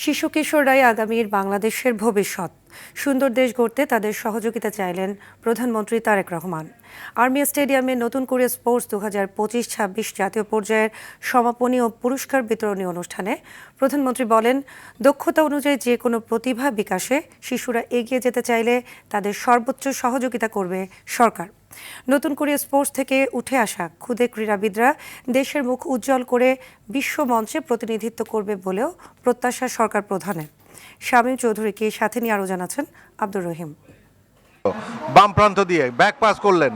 শিশু কিশোররাই আগামীর বাংলাদেশের ভবিষ্যৎ। সুন্দর দেশ গড়তে তাদের সহযোগিতা চাইলেন প্রধানমন্ত্রী তারেক রহমান। আর্মি স্টেডিয়ামে নতুন করে স্পোর্টস 2025-26 জাতীয় পর্যায়ের সমাপনী ও পুরস্কার বিতরণী অনুষ্ঠানে প্রধানমন্ত্রী বলেন, দক্ষতা অনুযায়ী যে কোনো প্রতিভা বিকাশে শিশুরা এগিয়ে যেতে চাইলে তাদের সর্বোচ্চ সহযোগিতা করবে সরকার। নতুন করে স্পোর্টস থেকে উঠে আসা ক্ষুদে ক্রীড়াবিদরা দেশের মুখ উজ্জ্বল করে বিশ্ব মঞ্চে প্রতিনিধিত্ব করবে বলেও প্রত্যাশা সরকার প্রধানের। শামীম চৌধুরীকে সাথে নিয়ে আরও জানাচ্ছেন আব্দুর রহিম। বাম প্রান্ত দিয়ে ব্যাক পাস করলেন।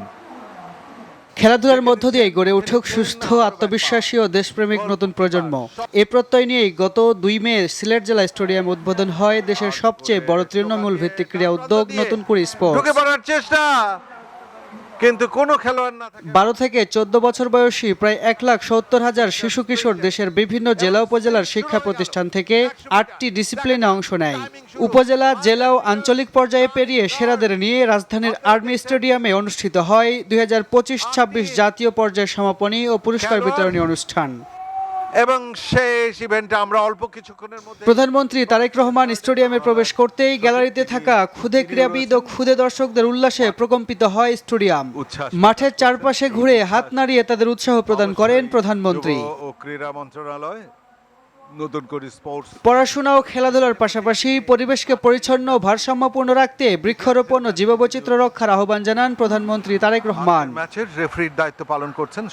খেলাধুলার মধ্য দিয়ে গড়ে উঠুক সুস্থ, আত্মবিশ্বাসী ও দেশপ্রেমিক নতুন প্রজন্ম। এই প্রত্যয় নিয়েই গত 2 মে সিলেট জেলা স্টেডিয়াম উদ্বোধন হয় দেশের সবচেয়ে বড় তৃণমূল ভিত্তিক ক্রীড়া উদ্যোগ নতুন কুড়ি স্পোর্টস। ঢুকে পড়ার চেষ্টা, কিন্তু কোনো খেলোয়াড় না। 12 থেকে 14 বছর বয়সী প্রায় 1,70,000 শিশু কিশোর দেশের বিভিন্ন জেলা উপজেলার শিক্ষা প্রতিষ্ঠান থেকে 8টি ডিসিপ্লিনে অংশ নেয়। উপজেলা, জেলা ও আঞ্চলিক পর্যায়ে পেরিয়ে সেরাদের নিয়ে রাজধানীর আর্মি স্টেডিয়ামে অনুষ্ঠিত হয় 2025-26 জাতীয় পর্যায়ের সমাপনী ও পুরস্কার বিতরণী অনুষ্ঠান। এবং শেষ ইভেন্টে আমরা অল্প কিছুক্ষণের মধ্যে প্রধানমন্ত্রী তারেক রহমান স্টেডিয়ামে প্রবেশ করতেই গ্যালারিতে থাকা ক্ষুদে ক্রীড়াবিদ ও ক্ষুদে দর্শকদের উল্লাসে প্রকম্পিত হয় স্টেডিয়াম। মাঠের চারপাশে ঘুরে হাত নাড়িয়ে তাদের উৎসাহ প্রদান করেন প্রধানমন্ত্রী। ও ক্রীড়া মন্ত্রণালয় নতুন করে স্পোর্টস পড়াশোনা ও খেলাধুলার পাশাপাশি পরিবেশকে পরিচ্ছন্ন ও ভারসাম্যপূর্ণ রাখতে বৃক্ষরোপণ ও জীববৈচিত্র্য রক্ষার আহ্বান জানান প্রধানমন্ত্রী তারেক রহমান। ম্যাচের রেফারির দায়িত্ব পালন করছেন।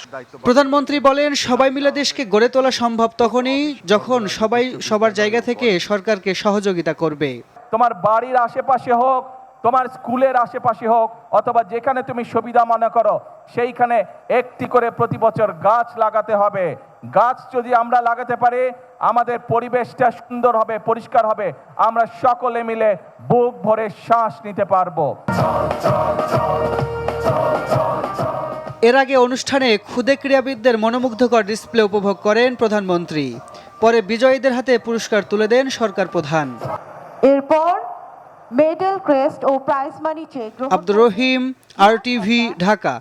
প্রধানমন্ত্রী বলেন, সবাই মিলে দেশকে গড়ে তোলা সম্ভব তখনই যখন সবাই সবার জায়গা থেকে সরকারকে সহযোগিতা করবে। তোমার বাড়ির আশেপাশে হোক, তোমার স্কুলের আশেপাশে হোক, অথবা যেখানে তুমি সুবিধা মনে করো সেইখানে একটি করে প্রতি বছর গাছ লাগাতে হবে। গাছ যদি আমরা লাগাতে পারি আমাদের পরিবেশটা সুন্দর হবে, পরিষ্কার হবে, আমরা সকলে মিলে বুক ভরে শ্বাস নিতে পারবো। এর আগে অনুষ্ঠানে ক্ষুদে ক্রীড়াবিদদের মনোমুগ্ধকর ডিসপ্লে উপভোগ করেন প্রধানমন্ত্রী। পরে বিজয়ীদের হাতে পুরস্কার তুলে দেন সরকার প্রধান। এরপর মেডেল, ক্রেস্ট ও prize money check. Abdur Rahim, RTV, Dhaka.